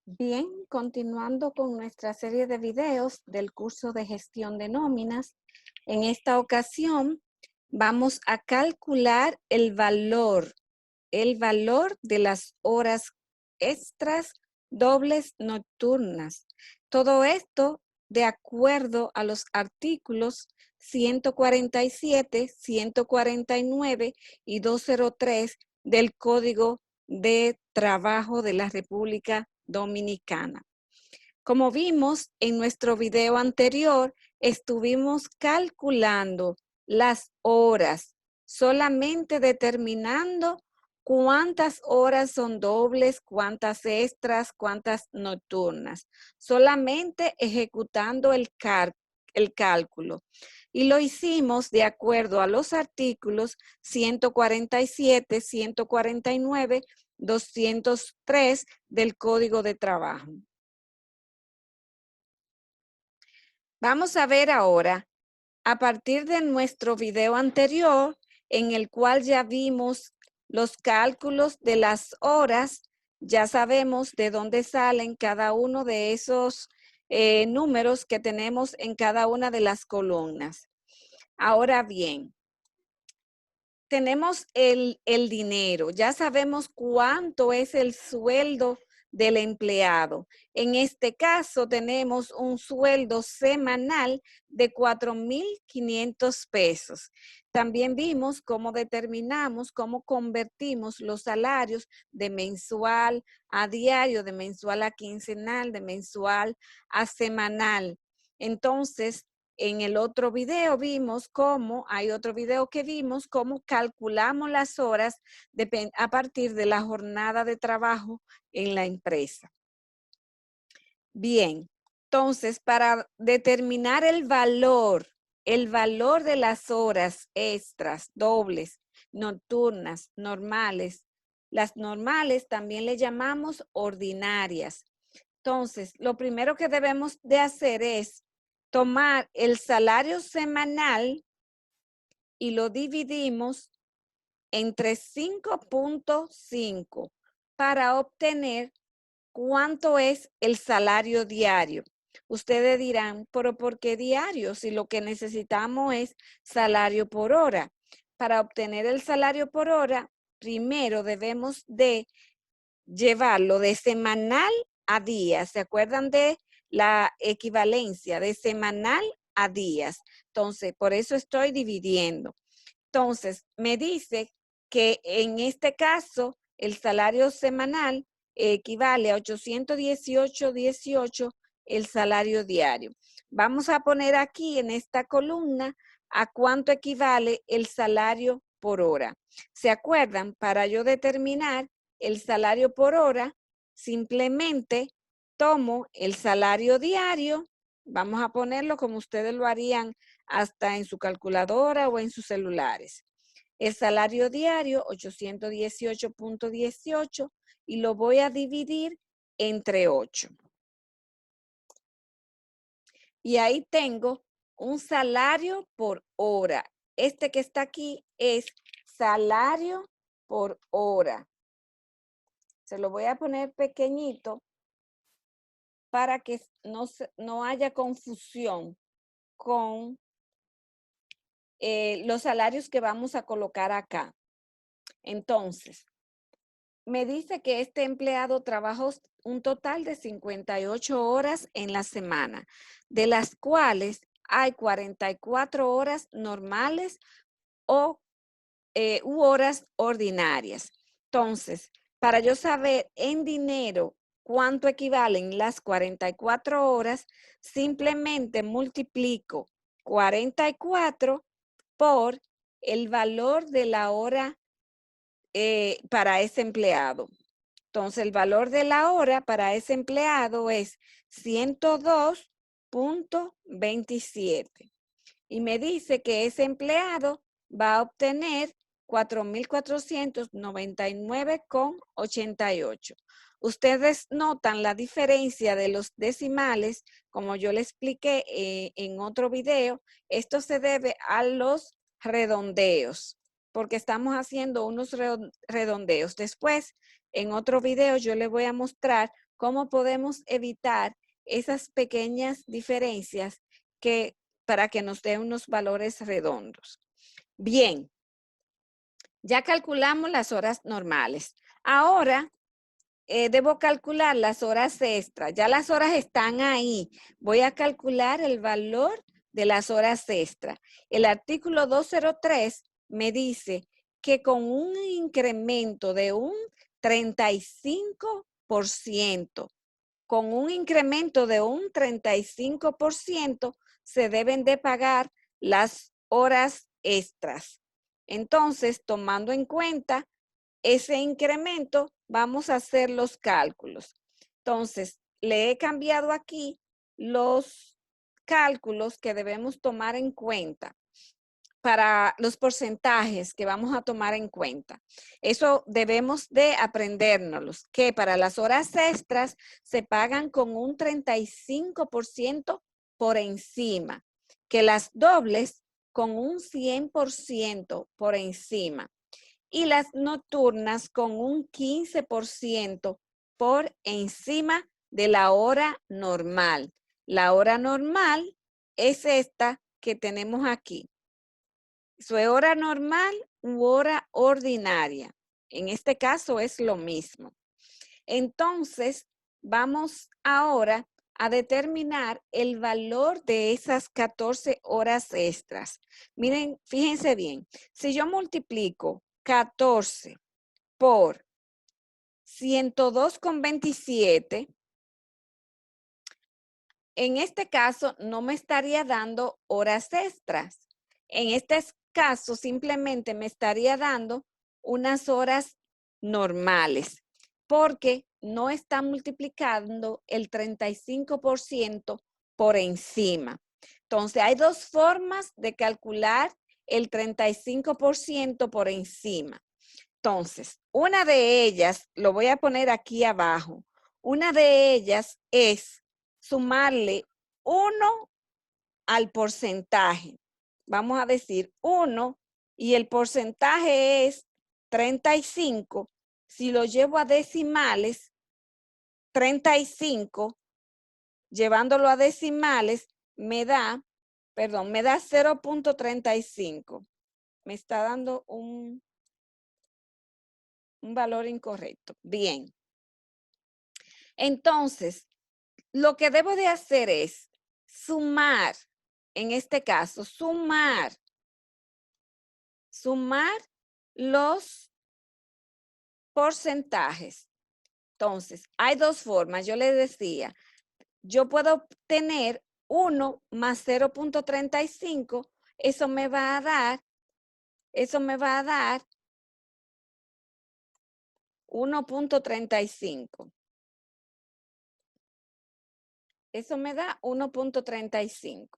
Bien, continuando con nuestra serie de videos del curso de gestión de nóminas, en esta ocasión vamos a calcular el valor de las horas extras dobles nocturnas. Todo esto de acuerdo a los artículos 147, 149 y 203 del Código de Trabajo de la República Dominicana. Como vimos en nuestro video anterior, estuvimos calculando las horas, solamente determinando cuántas horas son dobles, cuántas extras, cuántas nocturnas, solamente ejecutando el cálculo. Y lo hicimos de acuerdo a los artículos 147, 149, 203 del Código de Trabajo. Vamos a ver ahora, a partir de nuestro video anterior, en el cual ya vimos los cálculos de las horas, ya sabemos de dónde salen cada uno de esos números que tenemos en cada una de las columnas. Ahora bien, tenemos el dinero, ya sabemos cuánto es el sueldo del empleado. En este caso tenemos un sueldo semanal de 4,500 pesos. También vimos cómo determinamos, cómo convertimos los salarios de mensual a diario, de mensual a quincenal, de mensual a semanal. Entonces, en el otro video vimos cómo, hay otro video que vimos cómo calculamos las horas a partir de la jornada de trabajo en la empresa. Bien, entonces para determinar el valor de las horas extras, dobles, nocturnas, normales, las normales también le llamamos ordinarias. Entonces, lo primero que debemos de hacer es tomar el salario semanal y lo dividimos entre 5.5 para obtener cuánto es el salario diario. Ustedes dirán, pero ¿por qué diario? Si lo que necesitamos es salario por hora. Para obtener el salario por hora, primero debemos de llevarlo de semanal a días. ¿Se acuerdan de la equivalencia de semanal a días? Entonces, por eso estoy dividiendo. Entonces, me dice que en este caso, el salario semanal equivale a 818.18 el salario diario. Vamos a poner aquí en esta columna a cuánto equivale el salario por hora. ¿Se acuerdan? Para yo determinar el salario por hora, simplemente tomo el salario diario, vamos a ponerlo como ustedes lo harían hasta en su calculadora o en sus celulares. El salario diario, 818.18, y lo voy a dividir entre 8. Y ahí tengo un salario por hora. Este que está aquí es salario por hora. Se lo voy a poner pequeñito para que no haya confusión con los salarios que vamos a colocar acá. Entonces, me dice que este empleado trabajó un total de 58 horas en la semana, de las cuales hay 44 horas normales u horas ordinarias. Entonces, para yo saber en dinero cuánto equivalen las 44 horas, simplemente multiplico 44 por el valor de la hora para ese empleado. Entonces, el valor de la hora para ese empleado es 102.27. Y me dice que ese empleado va a obtener 4,499,88. Ustedes notan la diferencia de los decimales, como yo le expliqué en otro video. Esto se debe a los redondeos, porque estamos haciendo unos redondeos. Después, en otro video, yo les voy a mostrar cómo podemos evitar esas pequeñas diferencias para que nos den unos valores redondos. Bien, ya calculamos las horas normales. Ahora debo calcular las horas extras. Ya las horas están ahí. Voy a calcular el valor de las horas extras. El artículo 203 me dice que con un incremento de un 35%, con un incremento de un 35%, se deben de pagar las horas extras. Entonces, tomando en cuenta ese incremento, vamos a hacer los cálculos. Entonces, le he cambiado aquí los cálculos que debemos tomar en cuenta para los porcentajes que vamos a tomar en cuenta. Eso debemos de aprendérnoslos, que para las horas extras se pagan con un 35% por encima, que las dobles con un 100% por encima y las nocturnas con un 15% por encima de la hora normal. La hora normal es esta que tenemos aquí. Su hora normal u hora ordinaria. En este caso es lo mismo. Entonces, vamos ahora a determinar el valor de esas 14 horas extras. Miren, fíjense bien, si yo multiplico 14 por 102,27, en este caso no me estaría dando horas extras. En este caso simplemente me estaría dando unas horas normales, porque no está multiplicando el 35% por encima. Entonces, hay dos formas de calcular el 35% por encima. Entonces, una de ellas, lo voy a poner aquí abajo, una de ellas es sumarle 1 al porcentaje. Vamos a decir 1 y el porcentaje es 35. Si lo llevo a decimales, 35, llevándolo a decimales, me da 0.35. Me está dando un valor incorrecto. Bien. Entonces, lo que debo de hacer es sumar, en este caso, sumar los porcentajes. Entonces, hay dos formas. Yo les decía, yo puedo obtener 1 más 0.35. Eso me va a dar 1.35. Eso me da 1.35.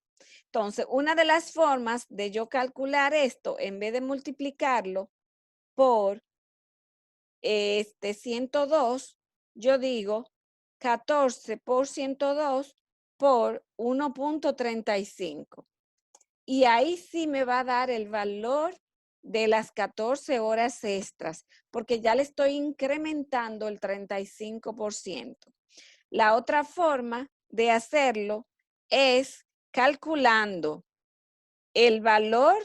Entonces, una de las formas de yo calcular esto, en vez de multiplicarlo por 102, yo digo 14 por 102 por 1.35. Y ahí sí me va a dar el valor de las 14 horas extras, porque ya le estoy incrementando el 35%. La otra forma de hacerlo es calculando el valor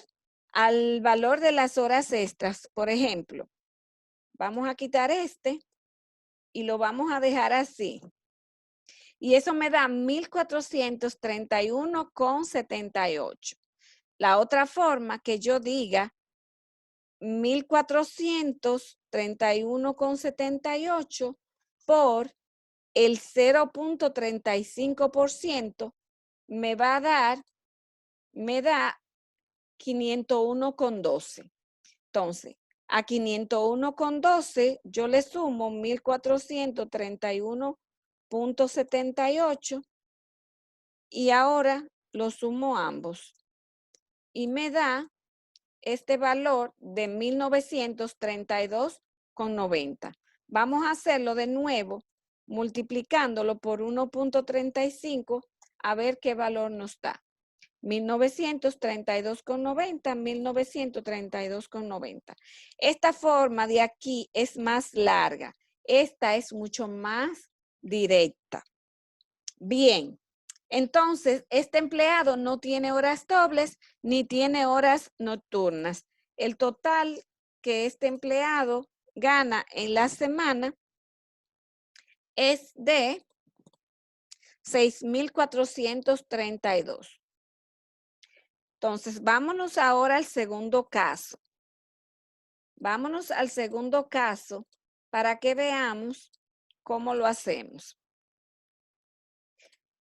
al valor de las horas extras. Por ejemplo, vamos a quitar este y lo vamos a dejar así. Y eso me da 1.431,78. La otra forma que yo diga 1.431,78 por el 0.35% me da 501,12. Entonces, a 501,12 yo le sumo 1.431,78 y ahora lo sumo ambos. Y me da este valor de 1.932,90. Vamos a hacerlo de nuevo, multiplicándolo por 1.35, a ver qué valor nos da. 1932,90, 1932,90. Esta forma de aquí es más larga. Esta es mucho más directa. Bien, entonces este empleado no tiene horas dobles ni tiene horas nocturnas. El total que este empleado gana en la semana es de 6,432. Entonces, vámonos ahora al segundo caso. Vámonos al segundo caso para que veamos cómo lo hacemos.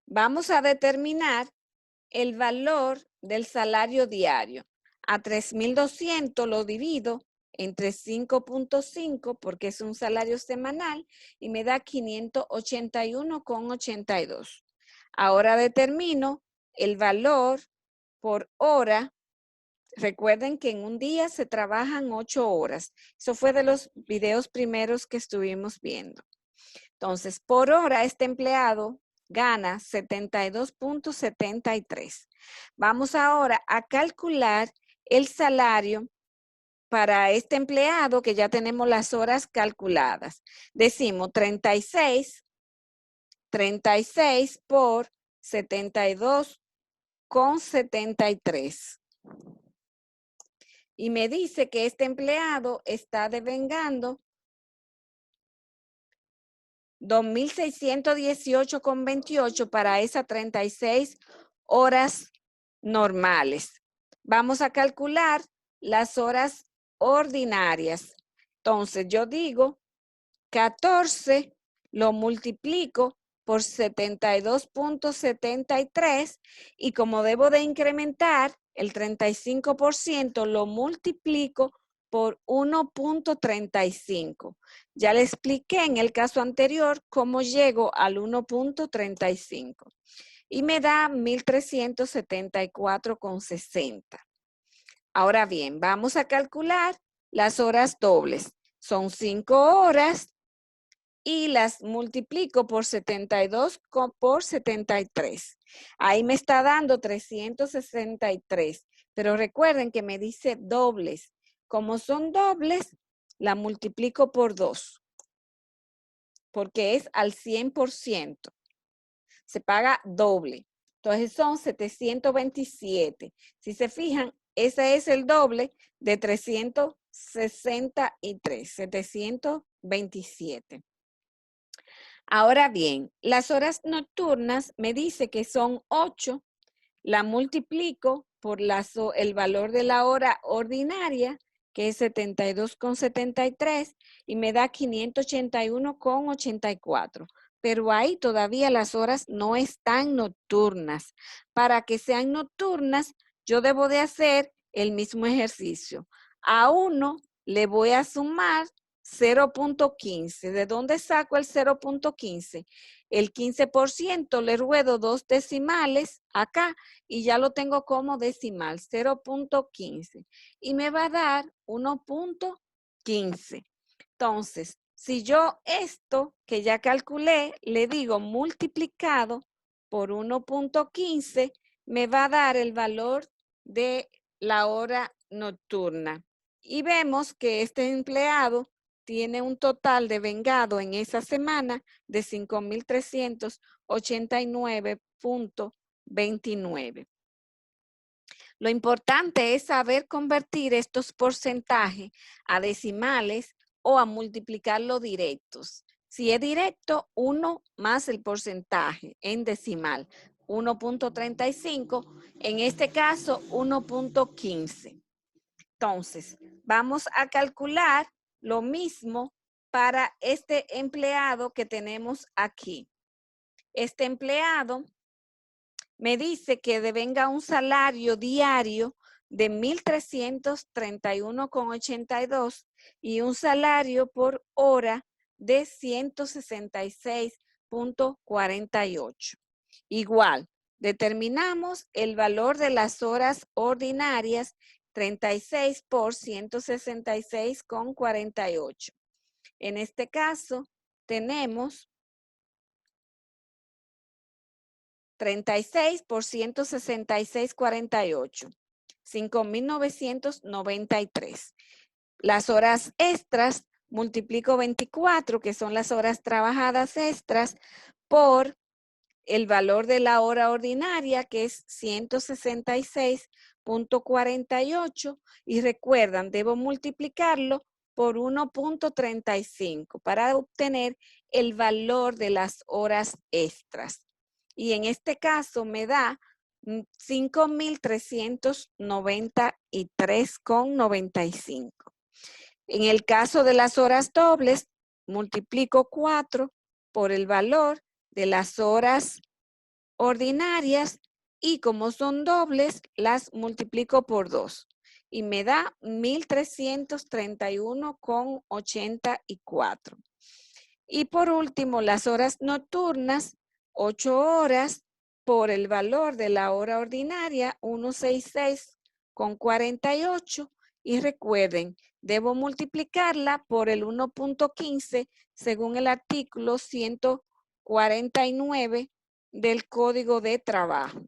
Vamos a determinar el valor del salario diario. A 3,200 lo divido entre 5.5 porque es un salario semanal y me da 581,82. Ahora determino el valor por hora. Recuerden que en un día se trabajan 8 horas. Eso fue de los videos primeros que estuvimos viendo. Entonces, por hora este empleado gana 72.73. Vamos ahora a calcular el salario para este empleado que ya tenemos las horas calculadas. Decimos 36 por 72,73. Y me dice que este empleado está devengando 2,618,28 para esas 36 horas normales. Vamos a calcular las horas ordinarias. Entonces, yo digo 14 lo multiplico por 72.73 y como debo de incrementar el 35%, lo multiplico por 1.35. Ya le expliqué en el caso anterior cómo llego al 1.35 y me da 1,374,60. Ahora bien, vamos a calcular las horas dobles. Son 5 horas y las multiplico por 72 por 73. Ahí me está dando 363. Pero recuerden que me dice dobles. Como son dobles, la multiplico por 2. Porque es al 100%. Se paga doble. Entonces son 727. Si se fijan, ese es el doble de 363, 727. Ahora bien, las horas nocturnas me dice que son 8, la multiplico por el valor de la hora ordinaria, que es 72,73, y me da 581,84. Pero ahí todavía las horas no están nocturnas. Para que sean nocturnas, yo debo de hacer el mismo ejercicio. A 1 le voy a sumar 0.15. ¿De dónde saco el 0.15? El 15% le ruedo 2 decimales acá y ya lo tengo como decimal, 0.15. Y me va a dar 1.15. Entonces, si yo esto que ya calculé, le digo multiplicado por 1.15, me va a dar el valor de la hora nocturna. Y vemos que este empleado tiene un total de vengado en esa semana de 5,389,29. Lo importante es saber convertir estos porcentajes a decimales o a multiplicarlo directos. Si es directo, 1 más el porcentaje en decimal, 1.35, en este caso 1.15. Entonces, vamos a calcular lo mismo para este empleado que tenemos aquí. Este empleado me dice que devenga un salario diario de 1,331,82 y un salario por hora de 166,48. Igual, determinamos el valor de las horas ordinarias, 36 por 166,48. En este caso, tenemos 36 por 166,48, 5,993. Las horas extras multiplico 24, que son las horas trabajadas extras, por el valor de la hora ordinaria, que es 166.48, y recuerdan, debo multiplicarlo por 1.35 para obtener el valor de las horas extras. Y en este caso me da 5.393,95. En el caso de las horas dobles, multiplico 4 por el valor de las horas ordinarias y como son dobles, las multiplico por 2 y me da 1.331,84. Y por último, las horas nocturnas, 8 horas por el valor de la hora ordinaria, 166,48. Y recuerden, debo multiplicarla por el 1.15 según el artículo 149 del Código de Trabajo.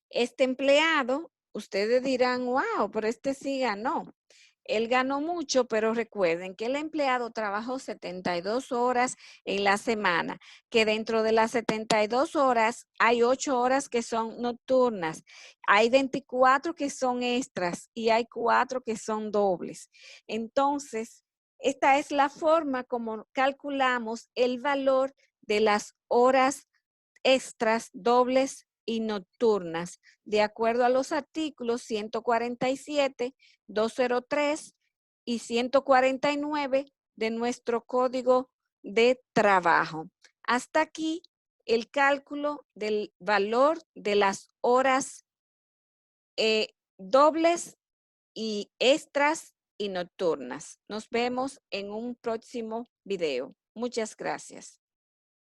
Este empleado, ustedes dirán, wow, pero este sí ganó. Él ganó mucho, pero recuerden que el empleado trabajó 72 horas en la semana, que dentro de las 72 horas hay 8 horas que son nocturnas, hay 24 que son extras y hay 4 que son dobles. Entonces, esta es la forma como calculamos el valor de las horas extras, dobles y nocturnas, de acuerdo a los artículos 147, 203 y 149 de nuestro Código de Trabajo. Hasta aquí el cálculo del valor de las horas dobles y extras y nocturnas. Nos vemos en un próximo video. Muchas gracias.